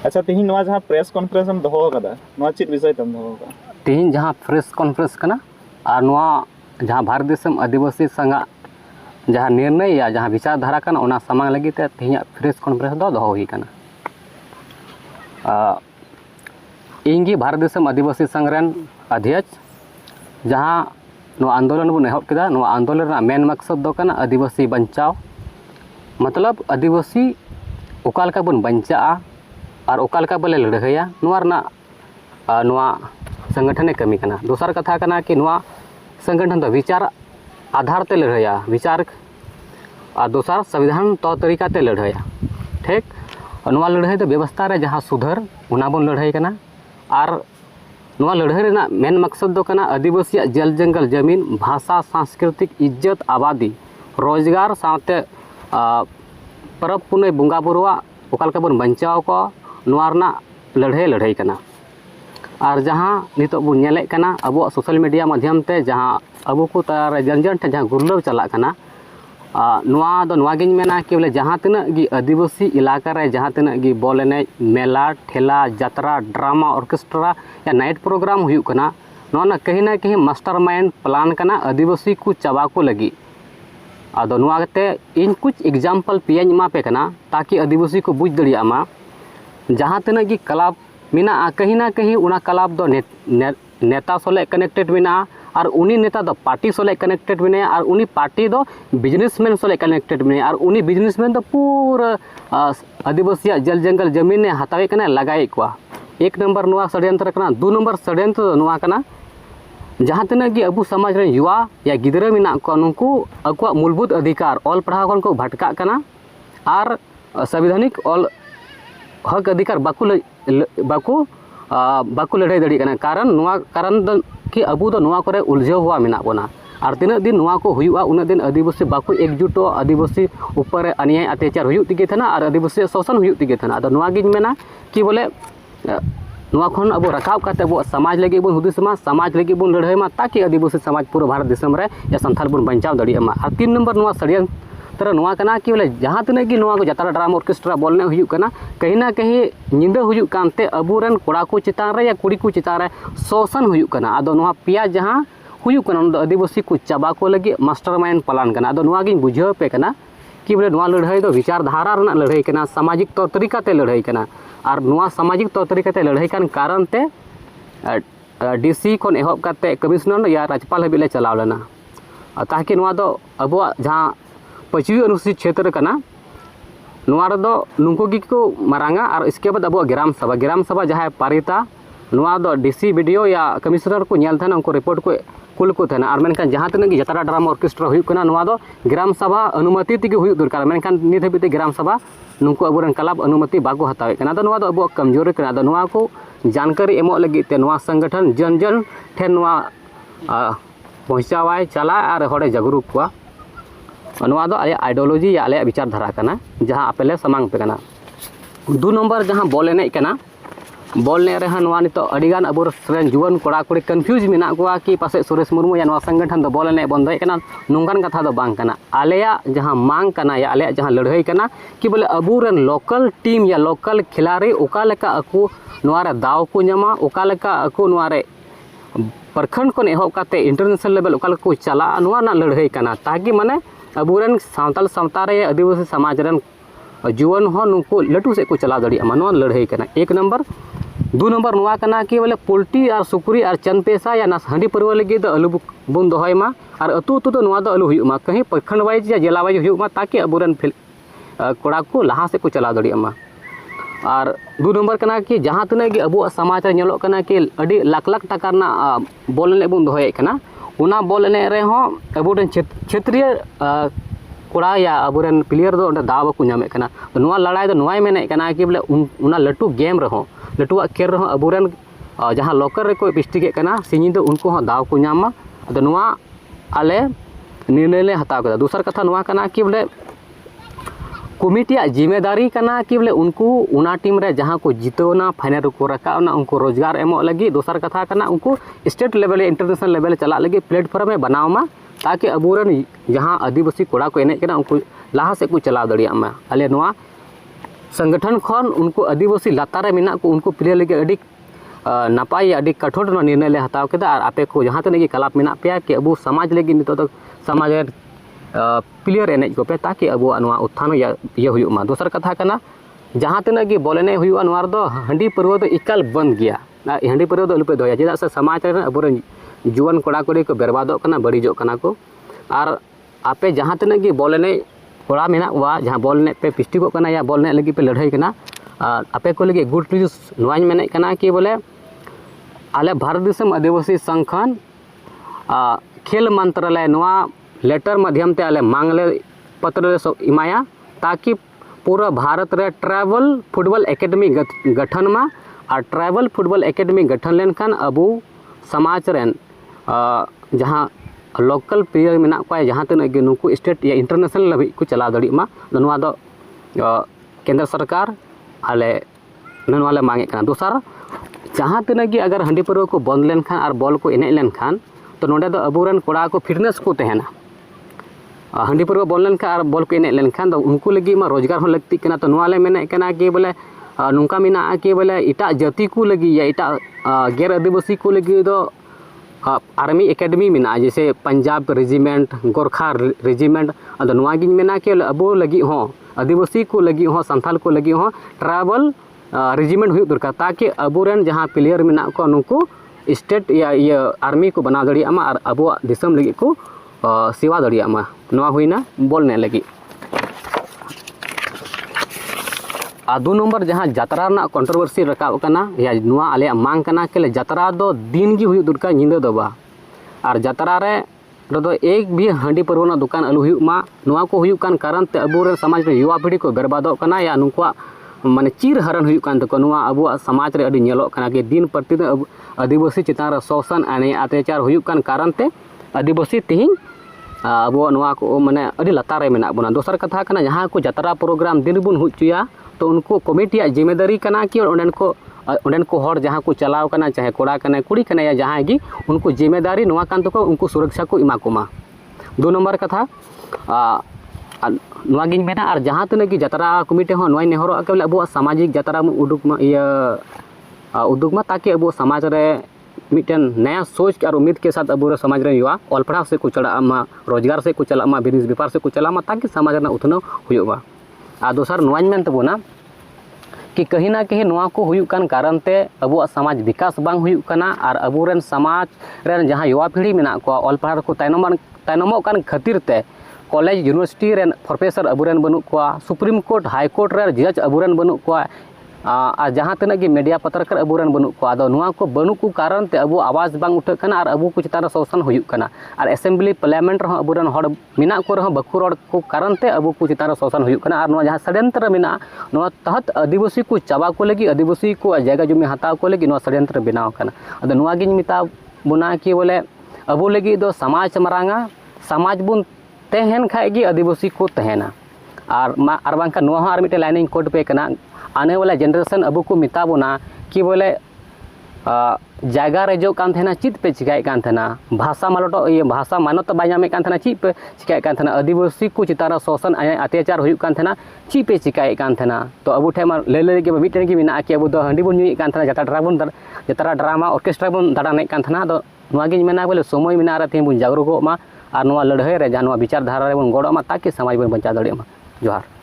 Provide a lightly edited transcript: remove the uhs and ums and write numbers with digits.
अच्छा तेहिं नवा जहाँ प्रेस कॉन्फ्रेंस हम दोहो कदा नवा चीज विषय तम दोहो का तेहिं जहाँ प्रेस कॉन्फ्रेंस कना और नवा जहाँ भारत देशम आदिवासी संघ जहाँ निर्णय या जहाँ विचारधारा कना ओना सामांग लगी ते तेहिं प्रेस कॉन्फ्रेंस दो दोहो हुई कना इंगी भारत देशम आदिवासी संघ रेन अध्यक्ष जहाँ नो आंदोलन बन एहब केदा नो आंदोलन मेन मकसद दो कना आदिवासी बचाव मतलब आदिवासी ओकालका बन बंचा और ओकालका बोले लड़ाइया नोआ संगठन कमी कना दोसर कथा कना कि नोआ संगठन तो विचार आधार ते लड़ाइया विचार और दोसर संविधान तौर तरीका ते लड़ाइया ठीक नोआ लड़ाई तो व्यवस्था रे जहाँ सुधर उना बन लड़ाई कना और नोआ लड़ाई रेना मेन मकसद दो कना आदिवासी जल जंगल जमीन भाषा सांस्कृतिक इज्जत आबादी रोजगार साथे परब पुनई बंगा बुरुआ ओकालका बन बंचाव को नोआ लड़ाई कना और जहाँ नितो बन नेले कना अब सोशल मीडिया माध्यम ते जहाँ अब को तार जन जन ठे जहाँ गुरलाव चला कना नोआ दो नोआ गिन मेना कि बोले जहाँ तिना गी आदिवासी इलाका रे जहाँ तिना गी बॉल एने मेला ठेला जात्रा ड्रामा ऑर्केस्ट्रा या नाइट प्रोग्राम हुई कना नोआ ना कहीं मास्टर माइंड प्लान कना आदिवासी को चाबा को लगी आदो नोआ गते इन कुछ एग्जाम्पल पियाñ एमा पे कना ताकि आदिवासी को बुझ दड़िया मा जहाँ तिना गी क्लब मिना कहीं ना कहीं उना क्लब दो नेता सोले कनेक्टेड मिना और उनी नेता दो पार्टी सोले कनेक्टेड मिने और उनी पार्टी दो बिजनेसमैन सोले कनेक्टेड मिने और उनी बिजनेसमैन दो पूरा आदिवासी जल जंगल जमीन ने हतावे कना लगाए को एक नंबर नोआ षड्यंत्र कना दो नंबर षड्यंत्र नोआ कना जहाँ तिना गी अबू समाज रे युवा या गिदरा मिना को नुकु अकुआ मूलभूत अधिकार ऑल पढ़ाव को भटका कना और संवैधानिक ऑल हक अधिकार बाकू लड़ाई दड़ी कना कारण कि अबू दो नोआ करे उलझाव हुआ मिना बोना और तीना दिन नोआ को हुआ उना दिन आदिवासी बाकू एकजुटो आदिवासी ऊपर अन्याय अत्याचार हुई तिगे थना और आदिवासी शोषण हुई तिगे थना अदो नोआ गिन मेना कि बोले नोआ खन अब रकाब काते अब समाज लगे बन हुदिसमा समाज लगे बन लड़ाई मा ताकि आदिवासी समाज पूरा भारत देशम रे या संथाल बन बचाव दड़िया मा और 3 नंबर नोआ षड्यंत्र नोआ कना कि बोले जहाँ तिना गी नोआ को जात्रा ड्रामा ऑर्केस्ट्रा बोलने हुई कना कहीं ना कहीं निंदा हुई कानते अबुरन कोड़ा को चितान रे या कुड़ी को चितान रे शोषण हुई कना अदो नोआ पिया जहाँ हुई कना आदिवासी को चाबा को लगे मास्टर माइंड प्लान कना अदो नोआ गिन बुझाव पे कना कि बोले नोआ लड़ाई दो विचारधारा रना लड़ाई कना सामाजिक तौर तरीका ते लड़ाई कना और नोआ सामाजिक तौर तरीका ते लड़ाई कान कारण ते डीसी खन एहब काते कमिश्नर या राज्यपाल हबीले चलाव लेना ताकि नोआ दो अब जहाँ 5वीं अनुसूचित क्षेत्र कना नोआ रे दो नुको गी को मारांगा और इसके बाद अब ग्राम सभा जहाँ पारिता नोआ दो डीसी वीडियो या कमिश्नर को नेल थाना उनको रिपोर्ट को कुल को थाना और मेनखान जहाँ तक जात्रा ड्रामा ऑर्केस्ट्रा हुई कना नोआ दो ग्राम सभा अनुमति तेगे हुई दरकार मेनखान नित हबीते ग्राम सभा नुको अबुरन क्लब अनुमति बाको हतावे कना दो नोआ दो अब कमजोरी कना दो नोआ को जानकारी एमो लगी ते नोआ संगठन जन जन ठेन नोआ पहुँचावाय चला और हड़े जागरूक को नोआ दो आले आइडियोलॉजी या आले विचारधारा कना जहाँ आपेले समांग पे कना 2 नंबर जहाँ बॉल एने कना बॉल ने रहा नोआ नितो अडिगान अब जुवान कोड़ा कुड़ी कन्फ्यूज मेना को कि पासे सुरेश मुर्मू या नोआ संगठन दो बॉल एने बंद कना नोंगान कथा दो बांग कना आलेया जहाँ मांग कना या आलेया जहाँ लड़ाई कना कि बोले अबुरन लोकल टीम या लोकल खिलाड़ी ओका लेका अकु नोआ रे दाव को ᱧᱟᱢᱟ ओका लेका अकु नोआ रे प्रखंड को एहब काते इंटरनेशनल लेवल ओका लेका को चला नोआ ना लड़ाई कना ताकि माने अबुरन सावताल सावता रे आदिवासी समाज रन जुवान हो नुको लटू से को चला दड़िया नोआ लड़ाई कना 1 नंबर 2 नंबर नोआ कना कि बोले पोल्ट्री और सुकुरी और चंद पैसा या ना हांडी परवा लगे दो अलू बन दोहय मा और अतु अतु दो नोआ दो अलू हुई मा कहीं प्रखंड वाइज या जिला वाइज हुई मा ताकि अबुरन कोड़ा को लहा से को चला दड़िया मा और 2 नंबर कना कि जहाँ तिना कि अब समाज रे नेलो कना कि अडी लाख लाख टाका ना बॉल एने बन दोहय कना उना बॉल एने रे हो अबुरन क्षेत्रीय कोड़ा या अबुरन प्लेयर दो दाव को नामे कना नोआ लड़ाई दो नोआय मेने कना कि बोले उना लटू गेम रहो लटुआ खेल रहो अबुरन जहाँ लोकल रे को पिस्टिके कना सिंगी दो उनको हो दाव को नामा अदो नोआ आले निर्णय ले हताव कदा दूसर कथा नोआ कना कि बोले कमिटिया जिम्मेदारी कना कि बोले उनको उना टीम रे जहाँ को जीतना फाइनल को रखा उनको रोजगार एमो लगी दूसर कथा कना उनको स्टेट लेवल इंटरनेशनल लेवल चला लगी प्लेटफॉर्म में बनाव मा ताकि अबुरन जहाँ आदिवासी कोड़ा को एने कना उनको लहा से को चला दड़िया मा आले नोआ संगठन खन उनको आदिवासी लातारे मेना को उनको प्लेयर लगे अड़ी नापाय अड़ी कठोर निर्णय ले हताव केदा और आपे को जहाँ तक कलाप मेना पे कि अब समाज लगे नित तो समाज प्लेयर एनेज को पे ताकि अब उत्थान ये हुआ दोसर कथा करना जहाँ तक बॉल एने हुआ हांडी परवा तो इकाल बंद गया हांडी परवा तो अलुपे दोया चेदा से समाज अब जुआन कोड़ा कोड़ी को बर्बादों बड़ीजों को और आपे जहाँ तक बॉल एने कोड़ा मेना हुआ जहाँ बॉल एने पे पिस्टिको या बॉल एने लगी पे लड़ाई करना आपे को लगे गुड न्यूज नवाñ मेने करना कि बोले आले भारत देशम आदिवासी संगठन खेल मंत्रालय नवा लेटर माध्यम ते आले मांगले पत्र इमाया ताकि पूरा भारत रे ट्राइबल फुटबॉल एकेडमी गठन में और ट्राइबल फुटबॉल एकेडमी गठन लेनखान अबू समाज रेन जहाँ लोकल प्लेयर मेना को जहाँ तक नुकु स्टेट या इंटरनेशनल लभी को चला दड़ी मा दो केंद्र सरकार आले नवाले मांगे करना दोसर जहाँ तक अगर हांडी परवा को बंद लेनखान और बॉल को एने लेनखान तो नोडे दो अबुरन कोड़ा को फिटनेस को तहना हांडी परवा बंद लेनखान और बॉल को एने लेनखान तो उनको लगी मा रोजगार हो लगती करना तो नवाले मेने करना कि बोले नुका मेना कि बोले इटा जाति को लगी या इटा गैर आदिवासी को लगी दो आर्मी एकेडमी मेना जैसे पंजाब रेजिमेंट गोरखा रेजिमेंट अद नवागिन मेना कि अबो लगी हो आदिवासी को लगी हो संथाल को लगी हो ट्राइबल रेजिमेंट हुई दरकार ताकि अबुरन जहाँ प्लेयर मेना को नुको स्टेट या ये आर्मी को बना दड़ियामा और अबो दिसम लगी को सेवा दड़ियामा नवा हुईना बॉल ने लगी आ 2 नंबर जहाँ जात्रा ना कंट्रोवर्सी रकाब करना या नुआ आले मांग करना के जात्रा दो दिन की हुई दरकार निंदा दो बा और जात्रा रे तो एक भी हांडी परवा दुकान अलू हुआ नुआ को हुई कारण ते अबुरन समाज रे युवा पीढ़ी को बर्बादों करना या नुकुआ माने चीर हरण हुई तक अब समाज रे अड़ी नेलोग कना कि दिन प्रतिदिन आदिवासी चितान रे शोषण आने अत्याचार हुई कारण ते आदिवासी तिहिं अब को माने अड़ी लतार रे मेना बना दोसर कथा कना जहाँ को जात्रा प्रोग्राम दिन बुन हुचुया तो उनको कमिटी जिम्मेदारी कना कि उन्हें को हर जहाँ को चलाव कना चाहे कोड़ा कना कुड़ी कना या जहाँ की उनको जिम्मेदारी नवा कान तो उनको सुरक्षा को इमा कोमा 2 नंबर कथा नवागिन मेना और जहाँ तक कि जात्रा कमिटी हो नवा नेहरो के अब सामाजिक जात्रा उदुग मा ताकि अब समाज रे मिटन नया सोच और उम्मीद के साथ अब समाज रे युवा ऑल पढ़ा से को चला रोजगार से को चला बिजनेस व्यापार से को चला ताकि समाज रे उथनव हुआ और दोसर नवाñ मेन तबोना कि कहीं ना कहीं नवा को हुई कारण ते अब समाज विकास बांग हुई कना और अबुरन समाज रेन जहाँ युवा पीढ़ी मेना को ऑल पढ़ा को तायनमों कान खातिर ते कॉलेज यूनिवर्सिटी रेन प्रोफेसर अबुरन बनू को सुप्रीम कोर्ट हाई कोर्ट रे जज अबुरन बनू को और जहाँ तक मीडिया पत्रकार अबुरन बनू को आदो नुआ को बनू को कारण ते अब आवाज़ बांग उठा कना और अब को चितान शोषण हुई कना और असेंबली पार्लियामेंट रह अबुरन हड़ मेना को रह बकु रड़ को कारण ते अब को चितान शोषण हुई कना और जहाँ षड्यंत्र मेना नुआ तहत आदिवासी को चाबा को लगी आदिवासी को जगह जमी हताव को लगी नुआ षड्यंत्र बनाव कना अद नुआ गिन मिता बुना कि बोले अब लगी दो समाज मरांगा समाज बुन तहन खाएगी आदिवासी को तहना और बांका नुआ और मिटे लाइनिंग कोड पे कना आने वाला जनरेशन अब को मिता बोना कि बोले जगह रेजो कान थेना चित पे चिकाय कान थेना भाषा मालटो ये भाषा मानत बायामे कान थेना चित पे चिकाय कान थेना आदिवासी को चितारा शोषण अत्याचार हुई कान थेना ची पे चिकाय कान थेना तो अब ठेमा ले के मिटन की मेना कि अब दो हंडी बन नुई कान थेना जतरा ड्रामा ऑर्केस्ट्रा बन दाड़ाने कान थेना दो नुआगिन मेना बोले समय मेना रे तेबुन जागरूक मा और नुआ लड़ाई रे जहाँ नुआ विचार धारा रे बन गड़मा ताकि समाज बन बचा दड़ेमा जोहार।